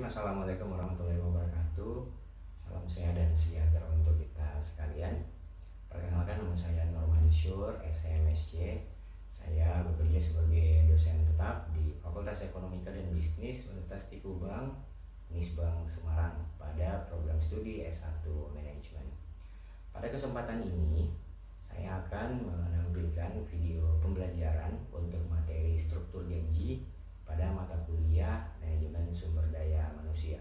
Bismillahirrahmanirrahim. Assalamualaikum warahmatullahi wabarakatuh. Salam sehat dan sejahtera untuk kita sekalian. Perkenalkan, nama saya Nur Mansur, SMSC. Saya bekerja sebagai dosen tetap di Fakultas Ekonomika dan Bisnis Universitas Tikubang, Unisbank Semarang pada program studi S1 Manajemen. Pada kesempatan ini, saya akan menampilkan video pembelajaran untuk materi struktur gaji pada mata kuliah Manajemen Sumber Daya Manusia.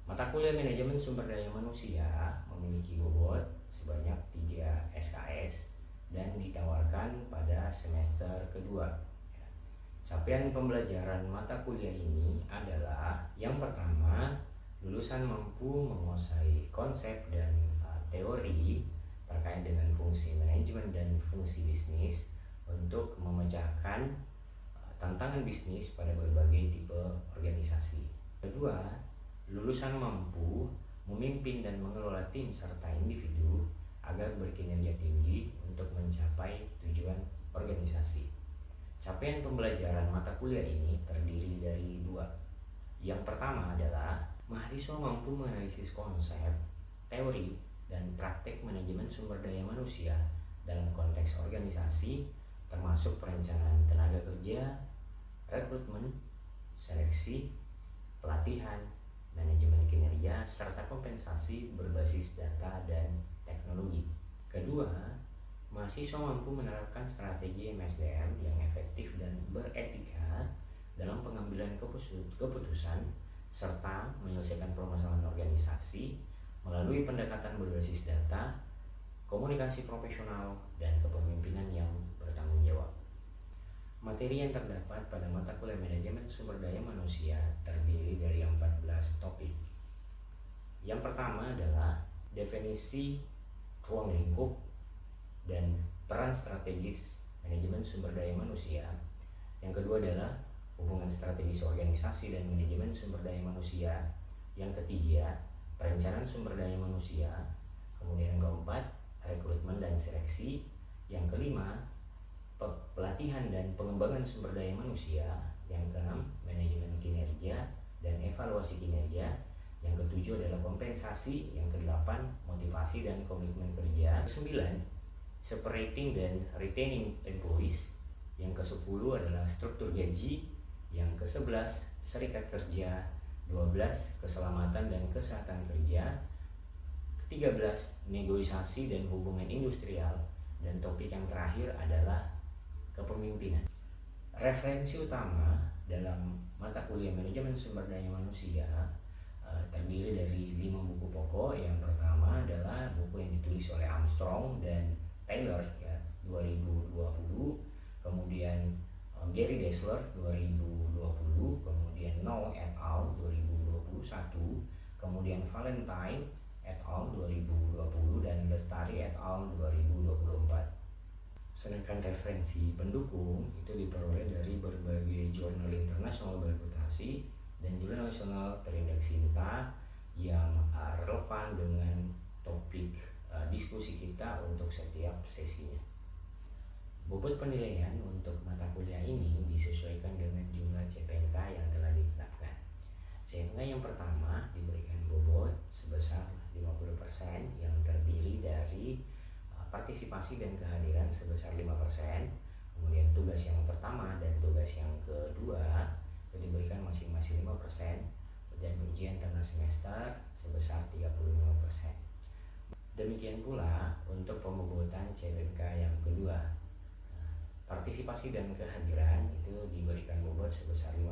Mata kuliah Manajemen Sumber Daya Manusia memiliki bobot sebanyak 3 SKS dan ditawarkan pada semester kedua. Capaian pembelajaran mata kuliah ini adalah: yang pertama, lulusan mampu menguasai konsep dan teori terkait dengan fungsi manajemen dan fungsi bisnis untuk memecahkan tantangan bisnis pada berbagai tipe organisasi. Kedua, lulusan mampu memimpin dan mengelola tim serta individu agar berkinerja tinggi untuk mencapai tujuan organisasi. Capaian pembelajaran mata kuliah ini terdiri dari dua. Yang pertama adalah mahasiswa mampu menganalisis konsep, teori, dan praktek manajemen sumber daya manusia dalam konteks organisasi, termasuk perencanaan tenaga kerja, rekrutmen, seleksi, pelatihan, manajemen kinerja, serta kompensasi berbasis data dan teknologi. Kedua, mahasiswa mampu menerapkan strategi MSDM yang efektif dan beretika dalam pengambilan keputusan serta menyelesaikan permasalahan organisasi melalui pendekatan berbasis data, komunikasi profesional, dan kepemimpinan yang bertanggung jawab. Materi yang terdapat pada mata kuliah Manajemen Sumber Daya Manusia terdiri dari 14 topik. Yang pertama adalah definisi ruang lingkup dan peran strategis manajemen sumber daya manusia. Yang kedua adalah hubungan strategis organisasi dan manajemen sumber daya manusia. Yang ketiga, perencanaan sumber daya manusia. Kemudian yang keempat, rekrutmen dan seleksi. Yang kelima, pelatihan dan pengembangan sumber daya manusia. Yang keenam, manajemen kinerja dan evaluasi kinerja. Yang ketujuh adalah kompensasi. Yang kedelapan, motivasi dan komitmen kerja. Kesembilan, separating dan retaining employees. Yang kesepuluh adalah struktur gaji. Yang kesebelas, serikat kerja. 12, keselamatan dan kesehatan kerja. 13, negosiasi dan hubungan industrial. Dan topik yang terakhir adalah kepemimpinan. Referensi utama dalam mata kuliah Manajemen Sumber Daya Manusia terdiri dari 5 buku pokok. Yang pertama adalah buku yang ditulis oleh Armstrong dan Taylor 2020, kemudian Gary Dessler 2020, kemudian No et al 2021, kemudian Valentine et al 2020, dan Lestari et al 2024. Sedangkan referensi pendukung itu diperoleh dari berbagai jurnal internasional berreputasi dan jurnal nasional terindeksi yang relevan dengan topik diskusi kita untuk setiap sesinya. Bobot penilaian untuk mata kuliah ini disesuaikan dengan jumlah CPNK yang telah ditetapkan. CPNK yang pertama diberikan bobot sebesar 50% yang terdiri dari partisipasi dan kehadiran sebesar 5%. Kemudian tugas yang pertama dan tugas yang kedua itu diberikan masing-masing 5%, dan ujian tengah semester sebesar 35%. Demikian pula untuk pembobotan CPNK yang kedua. Partisipasi dan kehadiran itu diberikan bobot sebesar 5%,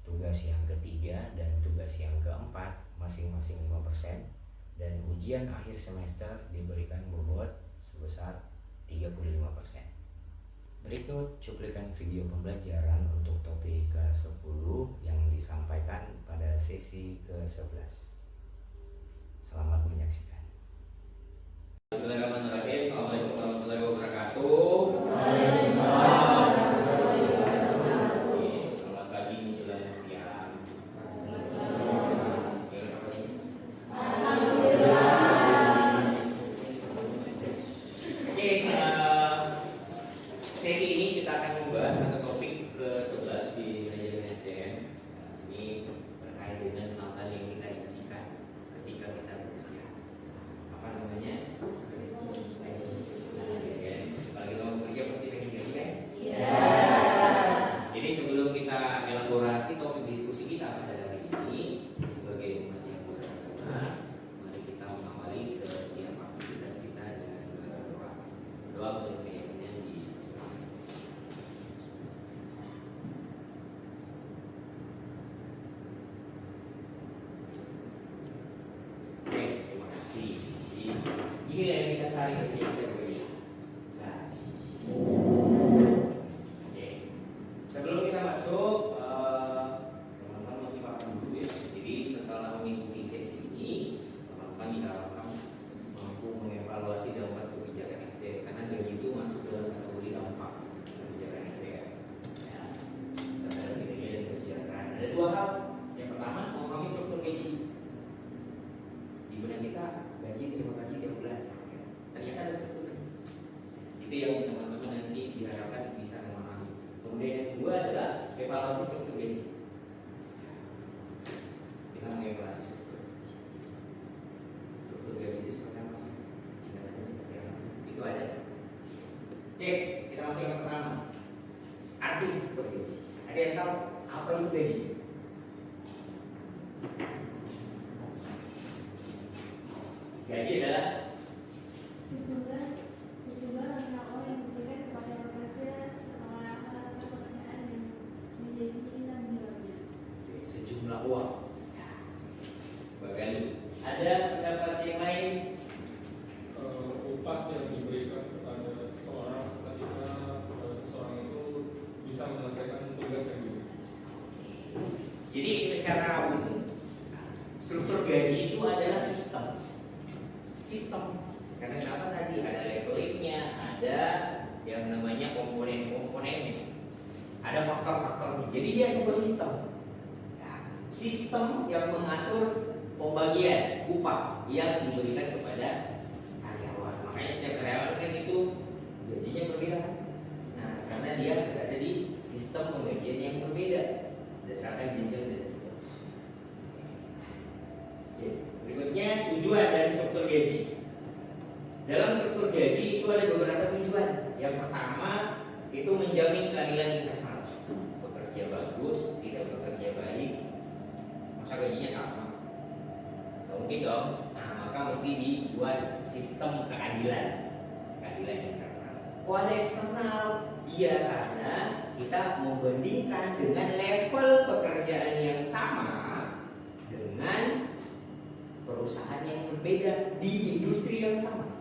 tugas yang ketiga dan tugas yang keempat masing-masing 5%, dan ujian akhir semester diberikan bobot sebesar 35%. Berikut cuplikan video pembelajaran untuk topik ke-10 yang disampaikan pada sesi ke-11. Selamat menyaksikan. Assalamualaikum warahmatullahi wabarakatuh. Selamat pagi menjelang siang. Oke, sesi ini kita akan membahas satu topik ke-11 di manajemen SDM. Ini terkait hari kerja kita bekerja. Oke. Sebelum kita masuk, teman-teman mesti paham dulu ya. Jadi setelah mengikuti sesi ini, teman-teman diharapkan mampu mengevaluasi dampak kebijakan SDM karena gaji itu masuk dalam kategori dampak kebijakan SDM. Ya. Terhadap kinerja dan kesejahteraan. Ada dua hal. Yang pertama, memahami struktur gaji. Di benak kita gaji terima gaji tiap bulan. Ternyata ada struktur. Itu yang teman-teman nanti diharapkan bisa memahami. Kemudian yang kedua adalah evaluasi struktur gaji. Kita mengevaluasi struktur gaji itu seperti apa sih? Tingkatannya seperti apa sih? Itu ada. Oke, kita masuk yang pertama. Arti struktur gaji. Ada yang tahu apa itu gaji? Gaji adalah sejumlah rangka uang yang diberikan kepada pekerja setelah rata pekerjaan yang menjadi tanggung jawabnya. sejumlah uang. Bagaimana? Ada pendapat yang lain? Upah yang diberikan kepada seseorang ketika seseorang itu bisa menyelesaikan tugas yang diberikan. Jadi secara umum struktur gaji itu adalah sistem. Karena apa tadi ada levelingnya, ada yang namanya komponen-komponennya, ada faktor-faktornya. Jadi dia sebuah sistem. Nah, sistem yang mengatur pembagian upah yang diberikan kepada karyawan. Makanya setiap karyawan kan itu gajinya berbeda kan? Nah, karena dia berada di sistem pembagian yang berbeda berdasarkan jenjang dan seterusnya. Oke. Berikutnya tujuan dari struktur gaji. Dalam struktur gaji itu ada beberapa tujuan. Yang pertama itu menjamin keadilan internal. Bekerja bagus, tidak bekerja baik, masa gajinya sama? Tidak mungkin dong. Nah, maka mesti dibuat sistem keadilan internal. Kok ada eksternal? Iya, karena kita membandingkan dengan level pekerjaan yang sama dengan perusahaan yang berbeda di industri yang sama.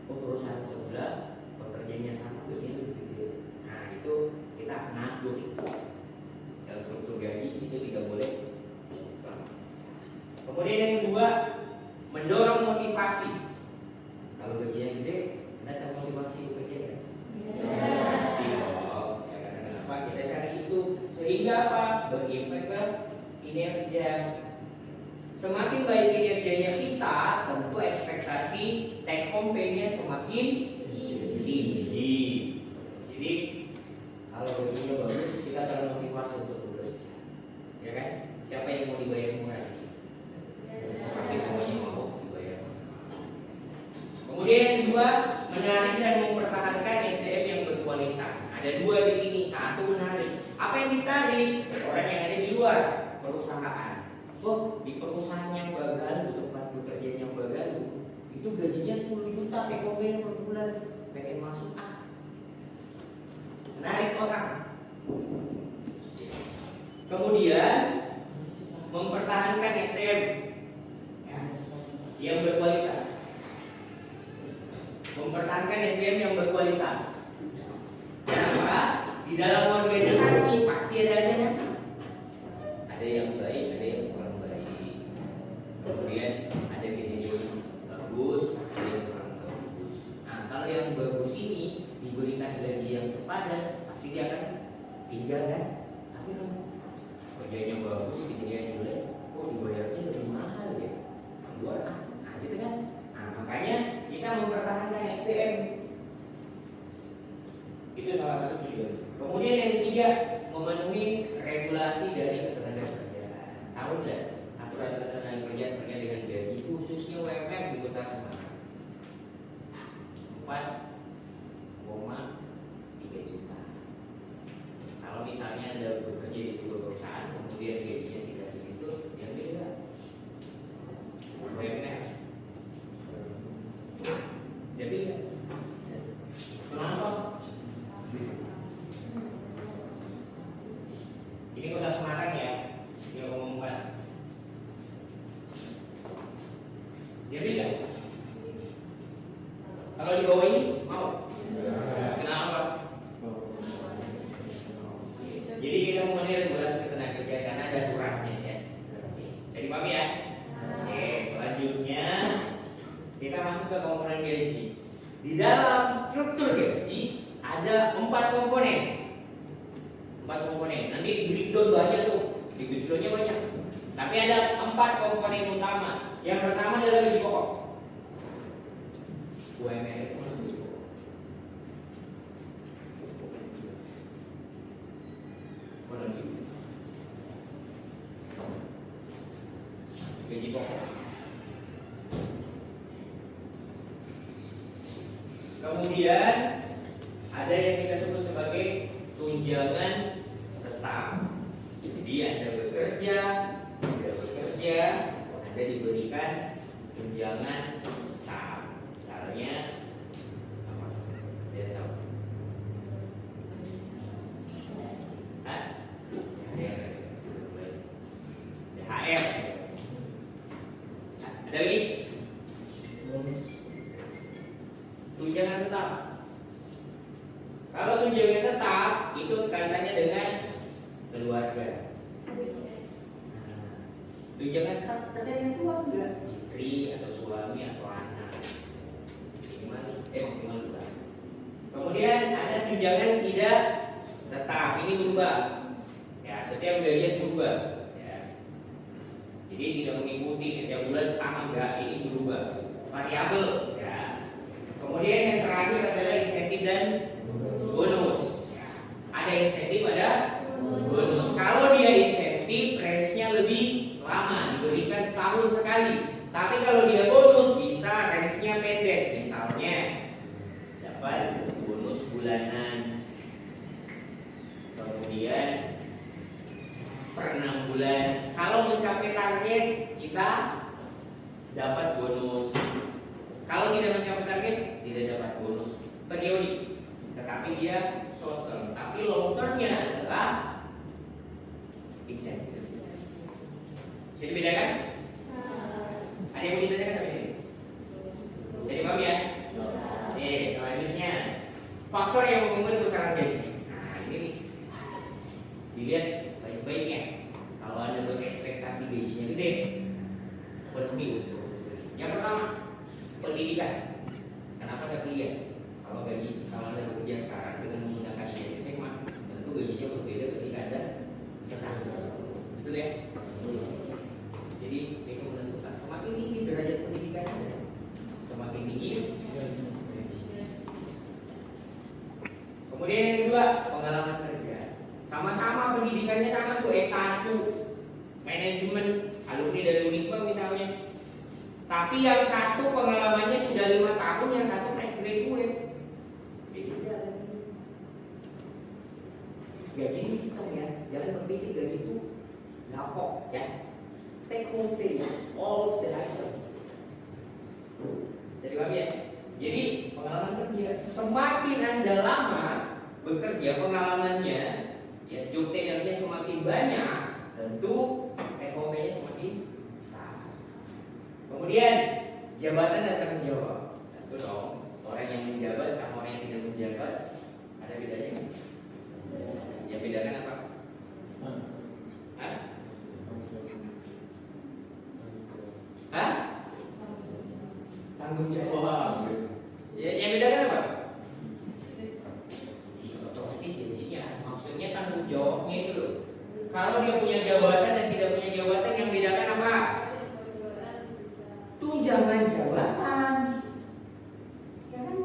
Perusahaan sebelah pekerjaannya sama, gajinya lebih gede. Nah, itu kita ngatur. Dalam struktur gaji itu tidak boleh. Kemudian yang kedua, mendorong motivasi. Kalau gajinya gede, kita termotivasi bekerja kan? Pasti dong. Ya, karena kenapa kita cari itu? Sehingga apa? Berimpact ke kinerja. Semakin baik kinerjanya kita, tentu ekspektasi take home pay-nya semakin tinggi. Jadi kalau gajinya bagus, kita termotivasi untuk bekerja, ya kan? Siapa yang mau dibayar murah sih? Pasti semuanya mau dibayar murah. Kemudian yang kedua, menarik dan mempertahankan SDM yang berkualitas. Ada dua di sini, satu menarik. Apa yang ditarik? Orang yang ada di luar perusahaan. Oh, di perusahaan yang Bagalu, tempat bekerja yang Bagalu, itu gajinya 10 juta TKP per bulan. Pengen masuk menarik orang. Kemudian mempertahankan SDM ya, yang berkualitas. Mempertahankan SDM yang berkualitas. Kenapa? Di dalam organisasi pasti ada aja kan? Ada yang baik, ada yang kurang baik. Kemudian ada kinerja yang bagus, ada yang kurang bagus. Nah, kalau yang bagus ini diberikan gaji yang sepadan, pasti dia akan tinggal kan? Tapi kalau kerjanya bagus, kinerjanya jelek, kok dibayarnya lebih mahal ya? Luar gitu kan? Nah, makanya kita mempertahankan SDM. Itu salah satu tujuan. Kemudian yang ketiga, memenuhi regulasi dari ketenagakerjaan. Tahu nggak aturan ketenagakerjaan terkait dengan gaji khususnya UMR di Kota Semarang? 4,3 juta. Kalau misalnya Anda bekerja di sebuah perusahaan kemudian gajinya tidak segitu, yang beda UMR. Jadi kenapa? Ini Kota Semarang ya, dia umumkan. Dia beda. komponen. 4 komponen. Nanti di breakdown banyak tuh. Di breakdownnya banyak. Tapi ada 4 komponen utama. Yang pertama adalah gaji pokok. UMR itu masuk gaji pokok. Mana lagi? Gaji pokok. Kemudian ada yang kita sebut sebagai tunjangan tetap. Jadi Anda bekerja, Anda diberikan tunjangan tetap. Misalnya apa? Dia tahu? Hah? THR. Ada lagi? Tunjangan tetap. Kalau tunjangan tetap itu kaitannya dengan keluarga. Tunjangan tetap terkait keluarga, istri atau suami atau anak. Maksimal juga. Kemudian ada tunjangan tidak tetap. Ini berubah. Ya, setiap gajian berubah. Ya. Jadi tidak mengikuti setiap bulan sama enggak. Ini berubah. Variabel. Ya. Kemudian yang terakhir adalah insentif dan bonus. Ya. Ada insentif, ada bonus. Kalau dia insentif, range-nya lebih lama, diberikan setahun sekali. Tapi kalau dia bonus, bisa range-nya pendek. Misalnya dapat bonus bulanan, kemudian per 6 bulan. Kalau mencapai target, kita dapat bonus. Kalau tidak mencapai target, tidak dapat bonus periodik. Tetapi dia short term. Tapi long termnya adalah insentif. Bisa dibedakan? Ada yang mau ditanyakan sampai sini? Bisa dipahami ya? Selanjutnya faktor yang mempengaruhi besaran gaji. Nah ini nih, dilihat baik-baiknya. Kalau Anda berekspektasi gajinya gede, penuhi unsur-unsur. Yang pertama, pendidikan. Kenapa Anda kuliah? Kalau Anda bekerja sekarang dengan menggunakan ijazah SMA, tentu gajinya berbeda ketika Anda S1. Betul ya? Jadi mereka menentukan semakin tinggi derajat pendidikan Anda, semakin tinggi gaji. Kemudian yang kedua, pengalaman kerja. Sama-sama pendidikannya sama tuh S1 manajemen, alumni dari Unisba misalnya. Tapi yang satu pengalamannya sudah 5 tahun, yang satu fresh graduate. Beda. Gaji ini sistem ya, jangan berpikir gaji itu lapok ya. Take home pay all of the items. Bisa dipahami ya? Jadi pengalaman kerja, semakin Anda lama bekerja pengalamannya, ya job tenure-nya semakin banyak, tentu take home pay-nya semakin besar. Kemudian jabatan dan tanggung jawab. Tentu dong, orang yang menjabat sama orang yang tidak menjabat ada bedanya nggak? Yang bedakan apa? Tanggung jawab. Ya, yang bedakan apa? Otomatis gajinya. Maksudnya tanggung jawabnya itu loh. Kalau dia punya jabatan dan tidak punya jabatan, yang bedakan apa? Tunjangan jabatan. Ya kan?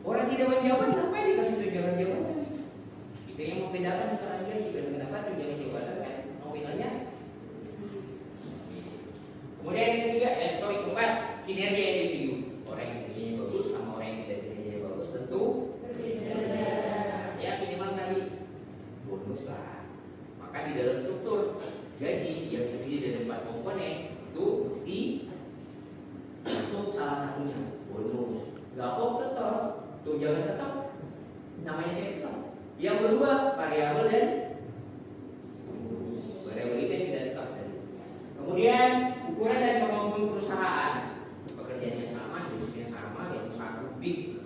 Orang tidak menjabat ngapain dikasih tunjangan jabatan? Itu yang membedakan misalnya juga mendapat tunjangan jabatan kan nominalnya. Kemudian yang ketiga, keempat, kinerja individu. Orang yang kinerjanya bagus sama orang yang tidak kinerjanya bagus tentu berbeda. Ya minimal tadi bonus lah. Maka di dalam struktur gaji yang terdiri dari 4 komponen itu mesti masuk salah satunya bonus. Gapok tetap, tunjangan tetap, namanya saya tetap. Yang berubah variabel dan bonus. Variabel itu tidak tetap tadi. Kemudian ukuran dan kemampuan perusahaan. Pekerjaannya sama, industri sama, yang satu big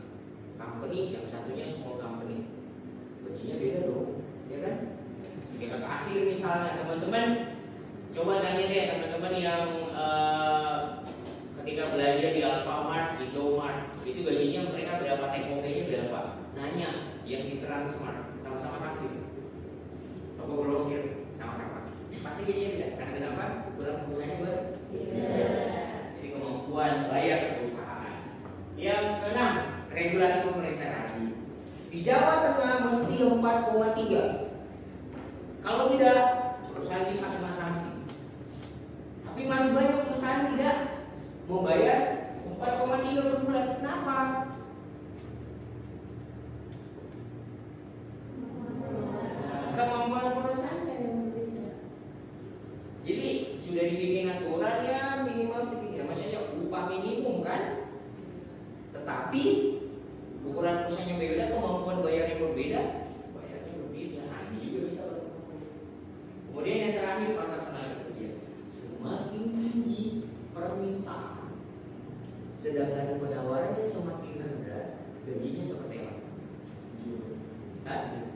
company, yang satunya small company. Gajinya beda dong, ya kan? Kita kasir misalnya, teman-teman coba tanya deh teman-teman yang ketika belanja di Alfamart, di Indomart, itu gajinya mereka berapa, take home pay-nya berapa? Nanya yang di Transmart sama-sama kasir, toko grosir sama-sama. Pasti gajinya beda. Karena kenapa? Ukuran perusahaannya berbeda. Jadi kemampuan bayar perusahaan. Yang keenam, regulasi pemerintah tadi. Di Jawa Tengah mesti 4,3. Kalau tidak, perusahaan bisa kena sanksi. Tapi masih banyak perusahaan tidak membayar 4,3 per bulan. Kenapa? Kemampuan perusahaannya yang berbeda. Jadi sudah dibikin aturan ya minimal sekitar, maksudnya upah minimum kan. Tetapi ukuran perusahaannya berbeda, kemampuan bayarnya berbeda, bayarnya berbeda. Nah, ini juga bisa berpengaruh. Kemudian yang terakhir pasar tenaga kerja. Semakin tinggi permintaan, sedangkan penawarannya semakin rendah, gajinya seperti apa? Hah?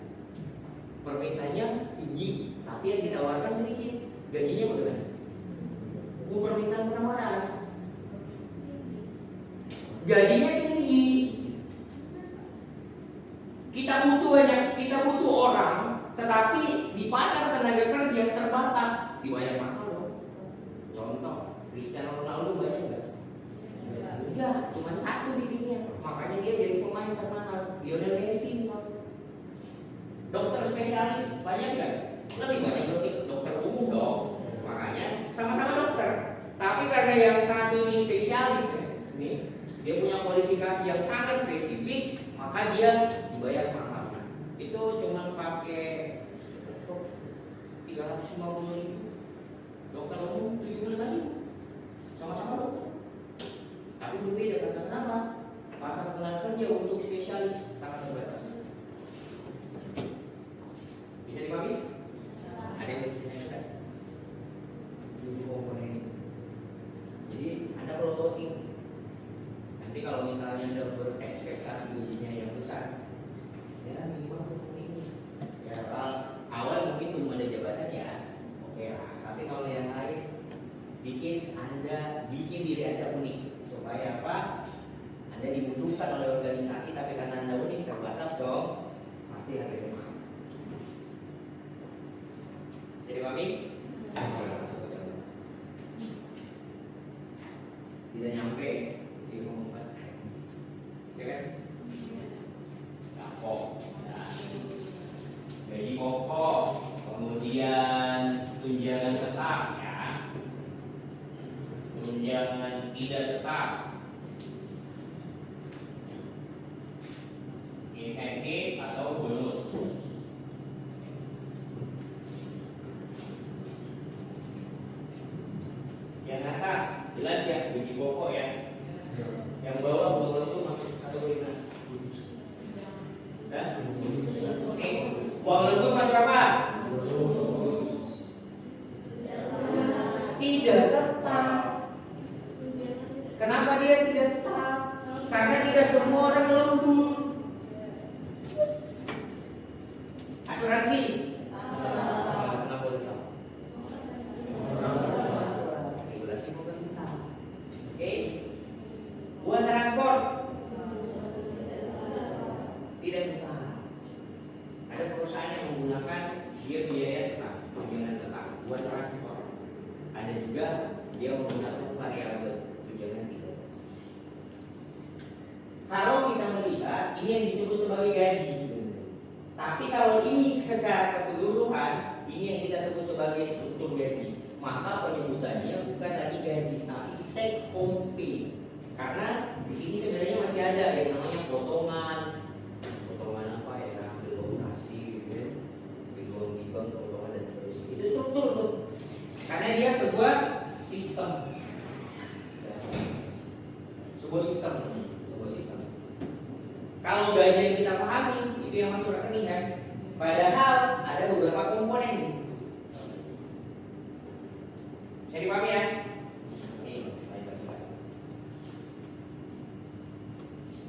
Permintaannya tinggi, tapi yang ditawarkan sedikit, gajinya bagaimana? Permintaan penawaran, gajinya tinggi. Kita butuh banyak, kita butuh orang, tetapi di pasar tenaga kerja terbatas, dibayar mahal dong. Contoh, Cristiano Ronaldo banyak nggak? Enggak, cuma satu di dunia, makanya dia jadi pemain termahal. Lionel Messi misalnya. Dokter spesialis banyak nggak? Lebih banyak dokter umum dong. Makanya sama-sama dokter, tapi karena yang satu ini spesialis ya, ini dia punya kualifikasi yang sangat spesifik, maka dia dibayar mahal. Itu cuma pakai 350.000. Dokter umum 70 tadi, sama-sama dokter. Tapi berbeda karena kenapa? Pasar tenaga kerja untuk spesialis sangat terbatas. Bisa dipahami? Ada yang bisa ditanyakan? Tujuh komponen ini. Jadi Anda perlu tahu ini. Nanti kalau misalnya Anda berekspektasi gajinya yang besar, ya minimal untuk ini. Ya awal mungkin belum ada jabatan ya, oke lah. Tapi kalau yang lain, bikin diri Anda unik supaya apa? Anda dibutuhkan oleh organisasi, tapi karena Anda unik terbatas dong, pasti harganya mahal. Jadi kami tidak nyampe di rumah, ya kan? Pokok, gaji pokok, kemudian tunjangan tetap, ya, tunjangan tidak tetap, insentif atau bonus. Yang atas jelas ya gaji pokok ya. Yang bawah bonus itu masuk kategori mana? Oke. Uang lembur masuk apa? Tidak tetap. Kenapa dia tidak tetap? Karena tidak semua orang lembur. Asuransi. Nggak boleh tahu. Regulasi pemerintah. Oke. Uang transport. Tidak tetap. Ada perusahaan yang menggunakan dia biaya tetap, tunjangan tetap buat transport. Ada juga dia menggunakan variabel tunjangan tidak. Kalau kita melihat ini yang disebut sebagai gaji sebenarnya. Tapi kalau ini secara keseluruhan ini yang kita sebut sebagai struktur gaji. Maka penyebutannya bukan lagi gaji tapi take home pay. Karena di sini sebenarnya masih ada yang namanya potongan apa ya, relokasi gitu ya, bimbang potongan dan seterusnya. Itu struktur tuh. Karena dia sebuah sistem. Sebuah sistem. Kalau gaji yang kita pahami itu yang masuk rekening kan. Padahal ada beberapa komponen di situ. Bisa dipahami ya?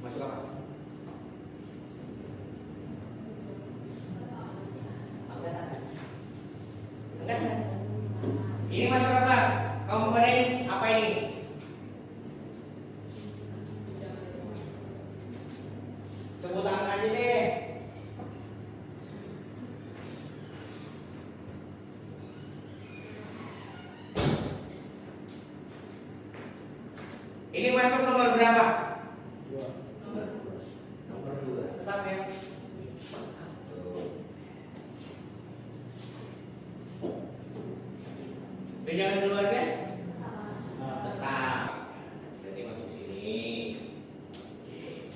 Masuk apa? Enggak. Ini masuk apa? Komponen apa ini? Sebut angka aja deh. Ini masuk nomor berapa? Dua. Nomor 2. Tetap ya. Tunjangan keluarga? Tetap. Berarti masuk sini. Oke.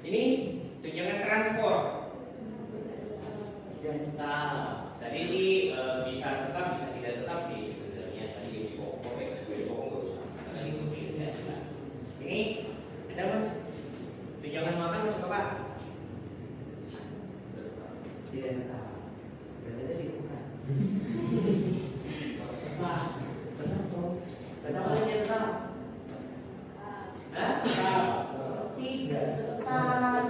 Ini tunjangan transport. Tetap. Tadi sih bisa tetap, bisa tidak tetap sih sebenarnya. Tadi gaji pokok ya, gaji pokok nggak usah. Karena ini pembeli tidak jelas. Ini ada mas. Tunjangan makan masuk apa? Tidak tetap. Berarti tadi bukan. Tetap. Tetap dong. Tetap aja tetap. Hah? Tidak tetap.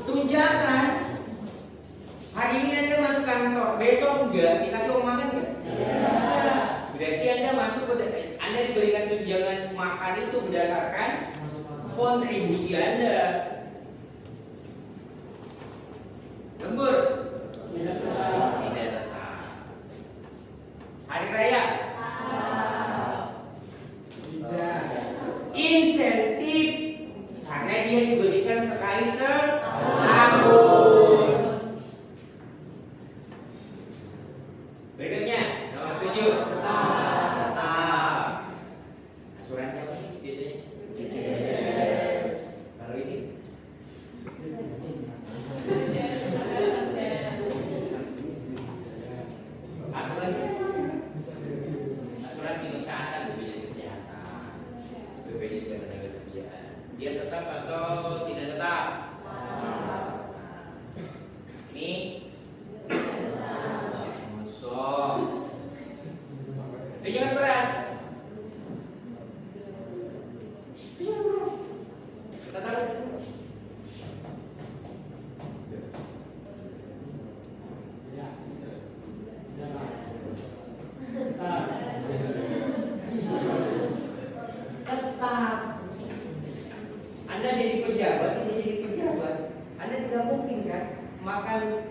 Tunjangan. Hari ini Anda masuk kantor, besok enggak dikasih uang makan enggak? Berarti Anda masuk Anda diberikan tunjangan makan itu berdasarkan kontribusi Anda. Lembur? Tidak tetap. Hari raya? Insentif karena dia diberikan sekali setahun. Berikutnya nomor 7. Tetap. Asuransi apa sih biasanya? Kalau ini asuransi kesehatan, BPJS kesehatan, BPJS ketenagakerjaan. Dia tetap atau tidak tetap? Ini kosong. Tunjangan beras. Tunjangan beras. Kita tahu. Tetap. Anda jadi pejabat, ini jadi pejabat. Anda tidak mungkin kan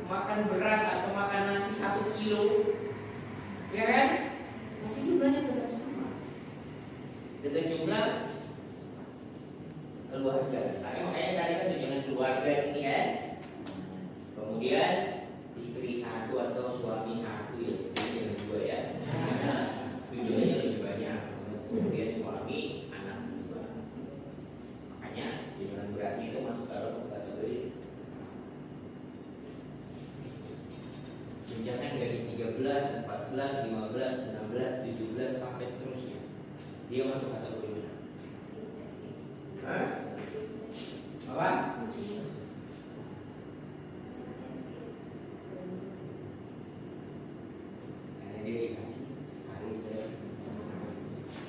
makan beras atau makan nasi 1 kilo, ya kan? Nasi jumlahnya tetap sama dengan jumlah keluarga. Misalnya makanya tadi kan tunjangan keluarga sini kan. Kemudian istri 1 atau suami 1 ya, istri yang 2 ya. Tujuannya lebih banyak. Kemudian suami, anak 2. Makanya tunjangan beras itu masuk dalam kategori tunjangan gaji 13, 14, 15, 16, 17 sampai seterusnya. Dia masuk kategori mana? Hah? Apa? Karena dia dikasih sekali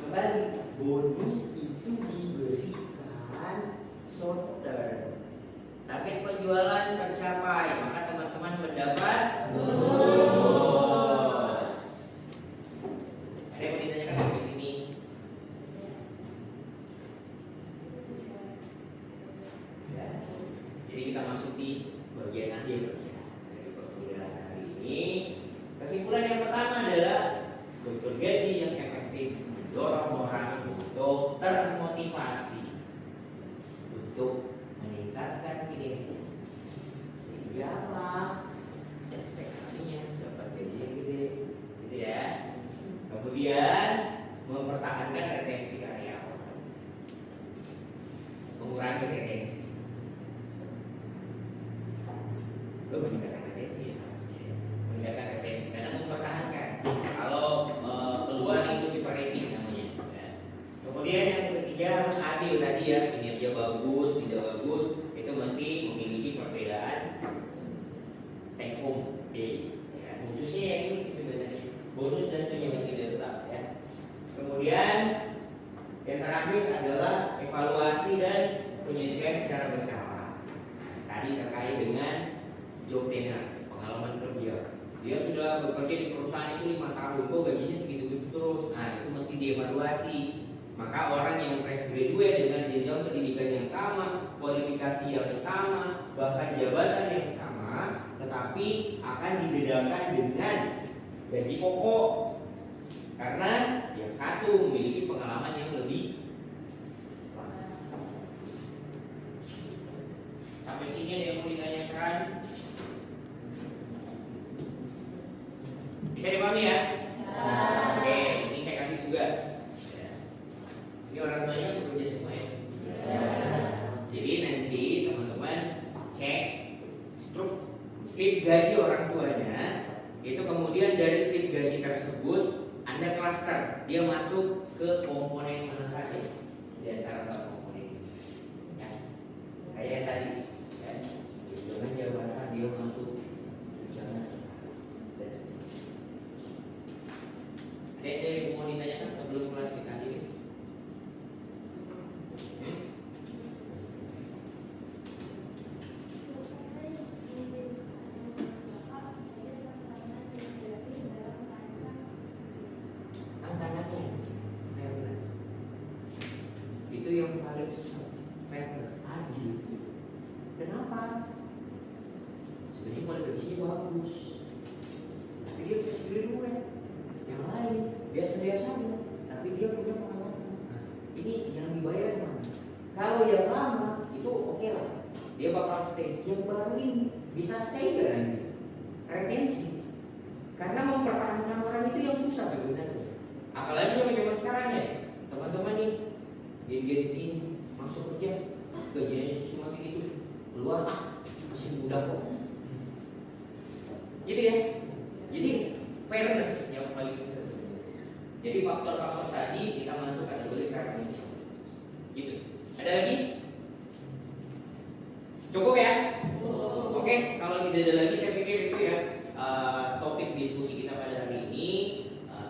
kembali. Bonus itu diberikan short term. Target penjualan tercapai, maka teman-teman mendapat bonus. Ada yang mau ditanyakan sampai sini? Ya. Jadi kita masuk di bagian akhir dari pembelajaran hari ini. Kesimpulan yang pertama adalah struktur gaji yang efektif mendorong orang untuk termotivasi untuk meningkatkan kinerja, sehingga apa? Ekspektasinya dapat gaji yang gede, gitu ya. Kemudian mempertahankan retensi karyawan, mengurangi retensi, meningkatkan retensi ya harusnya, meningkatkan retensi karena mempertahankan. Kalau keluar itu super rating namanya. Ya. Kemudian yang ketiga harus adil tadi ya, kinerja bagus, tidak bagus, itu mesti memiliki perbedaan take home pay. Ya, khususnya yang ini sih sebenarnya bonus dan tunjangan tidak tetap ya. Kemudian yang terakhir adalah evaluasi dan penyesuaian secara berkala. Tadi terkait dengan job tenure, pengalaman kerja. Dia sudah bekerja di perusahaan itu 5 tahun, kok gajinya segitu-gitu terus. Nah, itu mesti dievaluasi. Maka orang yang fresh graduate dengan jenjang pendidikan yang sama, kualifikasi yang sama, bahkan jabatan yang sama, tetapi akan dibedakan dengan gaji pokok. Karena yang satu memiliki pengalaman yang lebih. Sampai sini ada yang mau ditanyakan? Bisa dipahami ya? Oke, ini saya kasih tugas. Ya. Ini orang tuanya bekerja semua ya? Jadi nanti teman-teman cek slip gaji orang tuanya. Itu kemudian dari slip gaji tersebut Anda klaster, dia masuk ke komponen mana saja di antara 4 komponen ini. Ya. Kayak yang tadi. Ya. Jangan jabatan dia masuk. Jangan. Ada yang mau ditanyakan sebelum kelas kita ini? Tantangannya fairness. Itu yang paling susah. Fairness, adil. Kenapa? Sebenarnya kalau gajinya bagus, tapi dia bisa sendiri yang lain biasa-biasa aja, tapi dia punya pengalaman. Ini yang dibayar yang mana? Kalau yang lama itu oke lah, dia bakal stay. Yang baru ini bisa stay gak nanti? Retensi. Karena mempertahankan orang itu yang susah sebenarnya. Apalagi zaman sekarang ya, teman-teman nih Gen Z masuk kerja, gajinya cuma segitu, keluar masih muda kok. Gitu ya. Jadi fairness yang paling susah sebenarnya. Jadi faktor-faktor tadi kita masuk kategori fairness. Gitu. Ada lagi? Cukup ya? Oke, kalau tidak ada lagi saya pikir itu ya topik diskusi kita pada hari ini.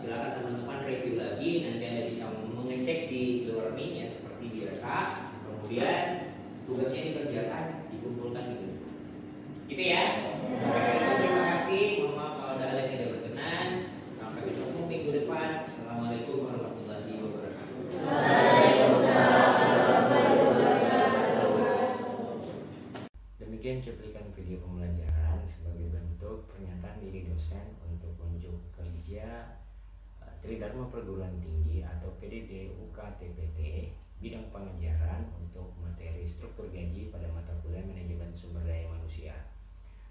Silakan teman-teman review lagi, nanti Anda bisa mengecek di learning ya seperti biasa. Kemudian tugasnya dikerjakan, dikumpulkan gitu. Gitu ya. Terima kasih. Mohon maaf kalau ada hal yang tidak berkenan. Sampai ketemu minggu depan. Assalamualaikum warahmatullahi wabarakatuh. Demikian cuplikan video pembelajaran sebagai bentuk pernyataan diri dosen untuk unjuk kerja Tridharma Perguruan Tinggi atau PDD UKTPT bidang pengajaran untuk materi struktur gaji pada mata kuliah manajemen sumber daya manusia.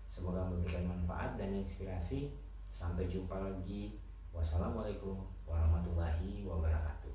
Semoga memberikan manfaat dan inspirasi. Sampai jumpa lagi. Wassalamualaikum warahmatullahi wabarakatuh.